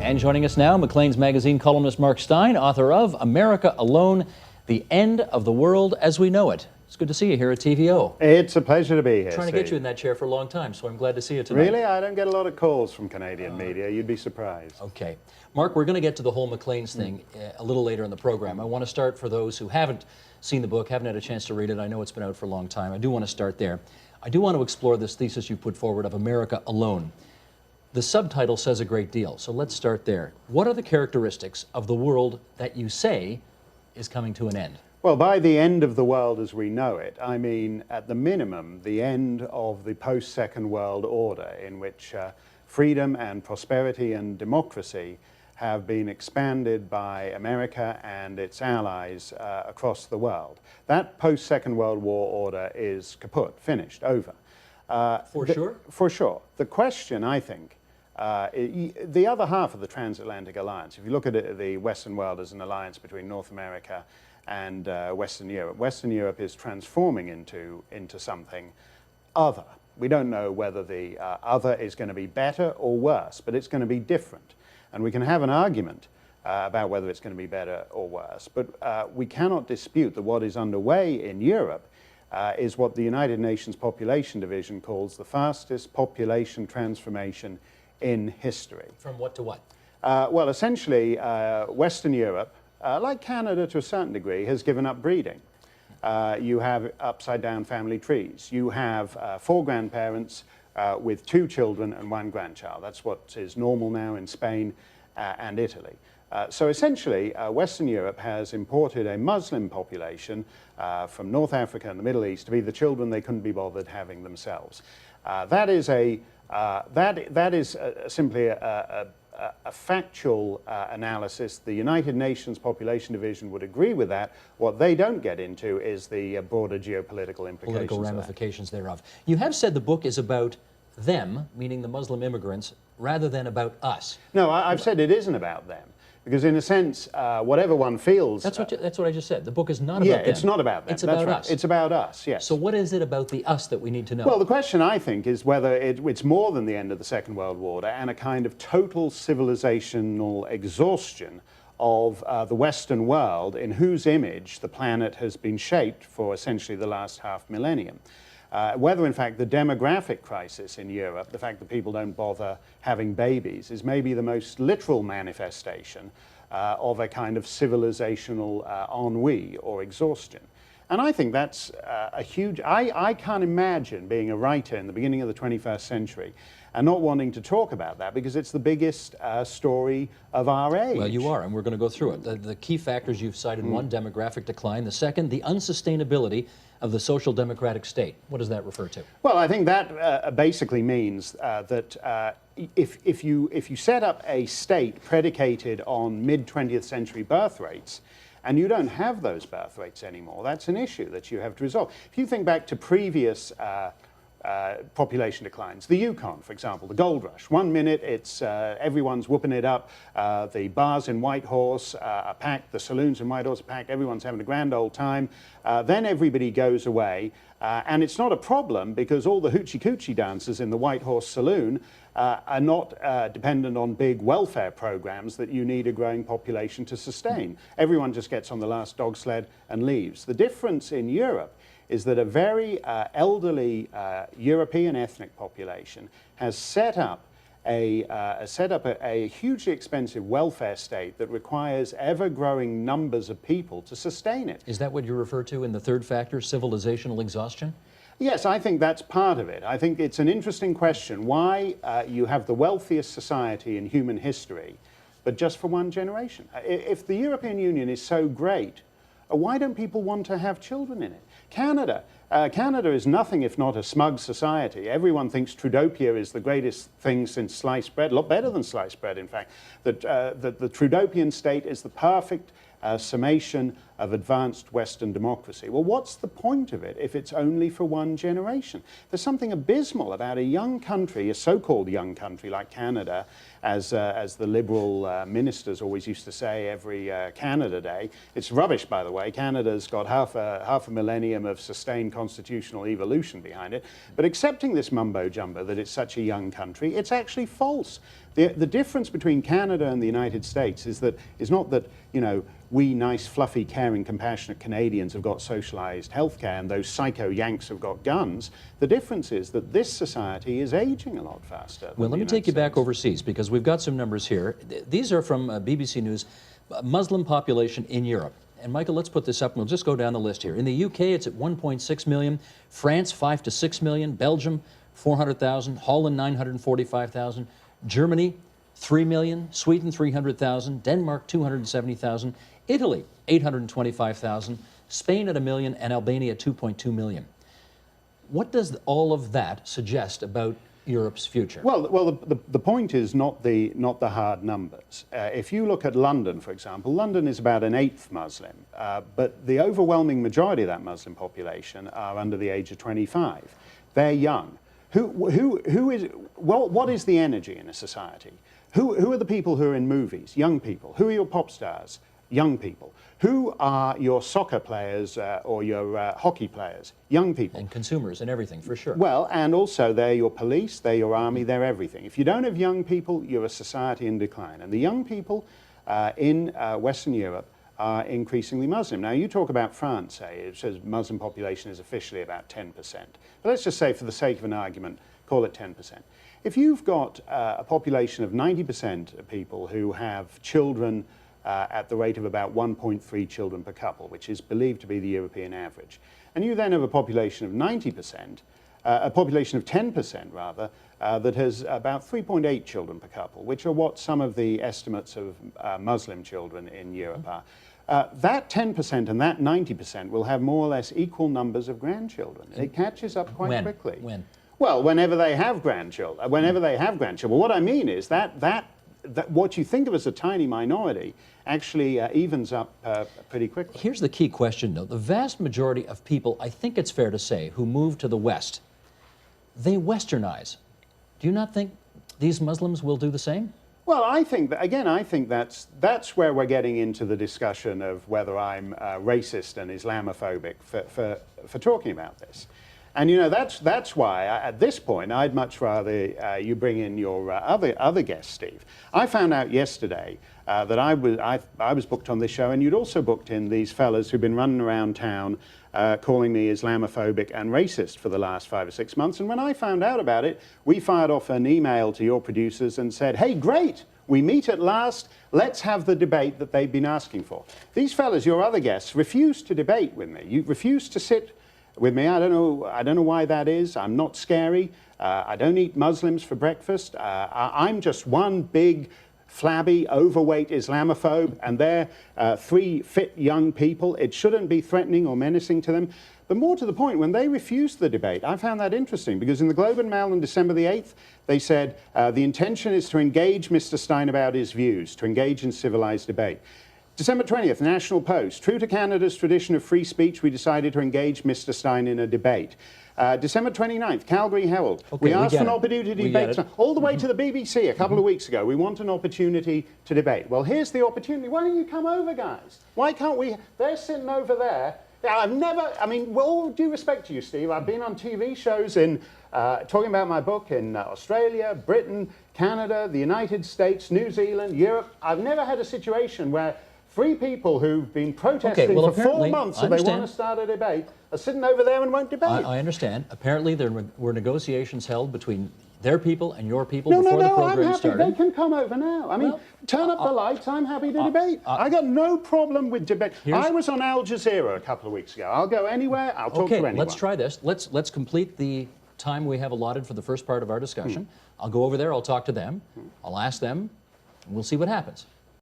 And joining us now, Maclean's Magazine columnist Mark Steyn, author of America Alone, The End of the World as We Know It. It's good to see you here at TVO. It's a pleasure to be here, Trying to get you in that chair for a long time, so I'm glad to see you tonight. Really? I don't get a lot of calls from Canadian media. You'd be surprised. Okay. Mark, we're going to get to the whole Maclean's thing a little later in the program. I want to start, for those who haven't seen the book, haven't had a chance to read it. I know it's been out for a long time. I do want to start there. I do want to explore this thesis you put forward of America Alone. The subtitle says a great deal, so let's start there. What are the characteristics of the world that you say is coming to an end? Well, by the end of the world as we know it, I mean, at the minimum, the end of the post-Second World Order in which freedom and prosperity and democracy have been expanded by America and its allies across the world. That post-Second World War order is kaput, finished, over. Sure? For sure. The question, I think, the other half of the transatlantic alliance, if you look at it, the Western world as an alliance between North America and Western Europe is transforming into something other. We don't know whether the other is going to be better or worse, but it's going to be different. And we can have an argument about whether it's going to be better or worse, but we cannot dispute that what is underway in Europe is what the United Nations Population Division calls the fastest population transformation in history. From what to what? Well, essentially, Western Europe, like Canada to a certain degree, has given up breeding. You have upside-down family trees. You have 4 grandparents with 2 children and 1 grandchild. That's what is normal now in Spain and Italy. So essentially, Western Europe has imported a Muslim population from North Africa and the Middle East to be the children they couldn't be bothered having themselves. That is simply a factual analysis. The United Nations Population Division would agree with that. What they don't get into is the broader geopolitical implications. Political ramifications thereof. You have said the book is about them, meaning the Muslim immigrants, rather than about us. No, I've said it isn't about them. Because in a sense, whatever one feels... That's what I just said. The book is not about them. Yeah, it's not about them. It's about us. It's about us, yes. So what is it about the us that we need to know? Well, the question, I think, is whether it's more than the end of the Second World War and a kind of total civilizational exhaustion of the Western world in whose image the planet has been shaped for essentially the last half millennium. Whether, in fact, the demographic crisis in Europe, the fact that people don't bother having babies, is maybe the most literal manifestation of a kind of civilizational ennui or exhaustion. And I think that's a huge... I can't imagine being a writer in the beginning of the 21st century and not wanting to talk about that because it's the biggest story of our age. Well, you are, and we're going to go through it. The key factors you've cited, one, demographic decline. The second, the unsustainability of the social democratic state. What does that refer to? Well, I think that basically means that if you set up a state predicated on mid-20th century birth rates, and you don't have those birth rates anymore, that's an issue that you have to resolve. If you think back to previous population declines, the Yukon, for example, the gold rush. 1 minute it's everyone's whooping it up, the bars in Whitehorse are packed, the saloons in Whitehorse are packed, everyone's having a grand old time. Then everybody goes away, and it's not a problem because all the hoochie-coochie dancers in the Whitehorse saloon are not dependent on big welfare programs that you need a growing population to sustain. Everyone just gets on the last dog sled and leaves. The difference in Europe is that a very elderly European ethnic population has set up a hugely expensive welfare state that requires ever-growing numbers of people to sustain it. Is that what you refer to in the third factor, civilizational exhaustion? Yes, I think that's part of it. I think it's an interesting question why you have the wealthiest society in human history, but just for 1 generation. If the European Union is so great, why don't people want to have children in it? Canada is nothing if not a smug society. Everyone thinks Trudopia is the greatest thing since sliced bread, a lot better than sliced bread, in fact. That the Trudopian state is the perfect summation of advanced Western democracy. Well, what's the point of it if it's only for 1 generation? There's something abysmal about a young country, a so-called young country like Canada, as the liberal ministers always used to say every Canada Day. It's rubbish, by the way. Canada's got half a millennium of sustained constitutional evolution behind it. But accepting this mumbo-jumbo that it's such a young country, it's actually false. The difference between Canada and the United States is not that, you know, we nice, fluffy, caring, compassionate Canadians have got socialized healthcare and those psycho Yanks have got guns. The difference is that this society is aging a lot faster. Well, let me take you back overseas, because we've got some numbers here. These are from BBC News, Muslim population in Europe. And Michael, let's put this up and we'll just go down the list here. In the UK, it's at 1.6 million, France 5 to 6 million, Belgium 400,000, Holland 945,000, Germany 3 million, Sweden 300,000, Denmark 270,000, Italy 825,000, Spain at 1 million, and Albania 2.2 million. What does all of that suggest about Europe's future? Well, the point is not the hard numbers. If you look at London, for example, London is about 1/8 Muslim, but the overwhelming majority of that Muslim population are under the age of 25. They're young. What is the energy in a society? Who are the people who are in movies? Young people. Who are your pop stars? Young people. Who are your soccer players or your hockey players? Young people. And consumers and everything, for sure. Well, and also they're your police, they're your army, they're everything. If you don't have young people, you're a society in decline. And the young people in Western Europe are increasingly Muslim. Now, you talk about France, say, it says Muslim population is officially about 10%. But let's just say, for the sake of an argument, call it 10%. If you've got a population of 90% of people who have children at the rate of about 1.3 children per couple, which is believed to be the European average, and you then have a population of 90%, a population of 10% rather, that has about 3.8 children per couple, which are what some of the estimates of Muslim children in Europe are. That 10% and that 90% will have more or less equal numbers of grandchildren. It catches up quite quickly. When? Well, whenever they have grandchildren. What I mean is that what you think of as a tiny minority actually evens up pretty quickly. Here's the key question, though. The vast majority of people, I think it's fair to say, who move to the West, they Westernize. Do you not think these Muslims will do the same? Well, I think that's where we're getting into the discussion of whether I'm racist and Islamophobic for talking about this. And, you know, that's why, at this point, I'd much rather you bring in your other guest, Steve. I found out yesterday that I was booked on this show, and you'd also booked in these fellas who've been running around town calling me Islamophobic and racist for the last 5 or 6 months. And when I found out about it, we fired off an email to your producers and said, hey, great, we meet at last. Let's have the debate that they've been asking for. These fellas, your other guests, refused to debate with me. You refused to sit with me. I don't know why that is. I'm not scary. I don't eat Muslims for breakfast. I'm just one big, flabby, overweight Islamophobe, and they're 3 fit young people. It shouldn't be threatening or menacing to them. But more to the point, when they refused the debate, I found that interesting, because in the Globe and Mail on December the 8th, they said, the intention is to engage Mr. Steyn about his views, to engage in civilized debate. December 20th, National Post, true to Canada's tradition of free speech, we decided to engage Mr. Steyn in a debate. December 29th, Calgary Herald, we asked for an opportunity to debate. All the way to the BBC a couple of weeks ago, we want an opportunity to debate. Well, here's the opportunity. Why don't you come over, guys? Why can't we? They're sitting over there. I mean, with all due respect to you, Steve, I've been on TV shows in talking about my book in Australia, Britain, Canada, the United States, New Zealand, Europe. I've never had a situation where 3 people who've been protesting for 4 months and they want to start a debate are sitting over there and won't debate. I understand. Apparently there were negotiations held between their people and your people before the program started. I'm happy. They can come over now. I mean, turn up the lights. I'm happy to debate. I got no problem with debate. I was on Al Jazeera a couple of weeks ago. I'll go anywhere. I'll talk to anyone. Let's try this. Let's complete the time we have allotted for the first part of our discussion. I'll go over there. I'll talk to them. I'll ask them. And we'll see what happens.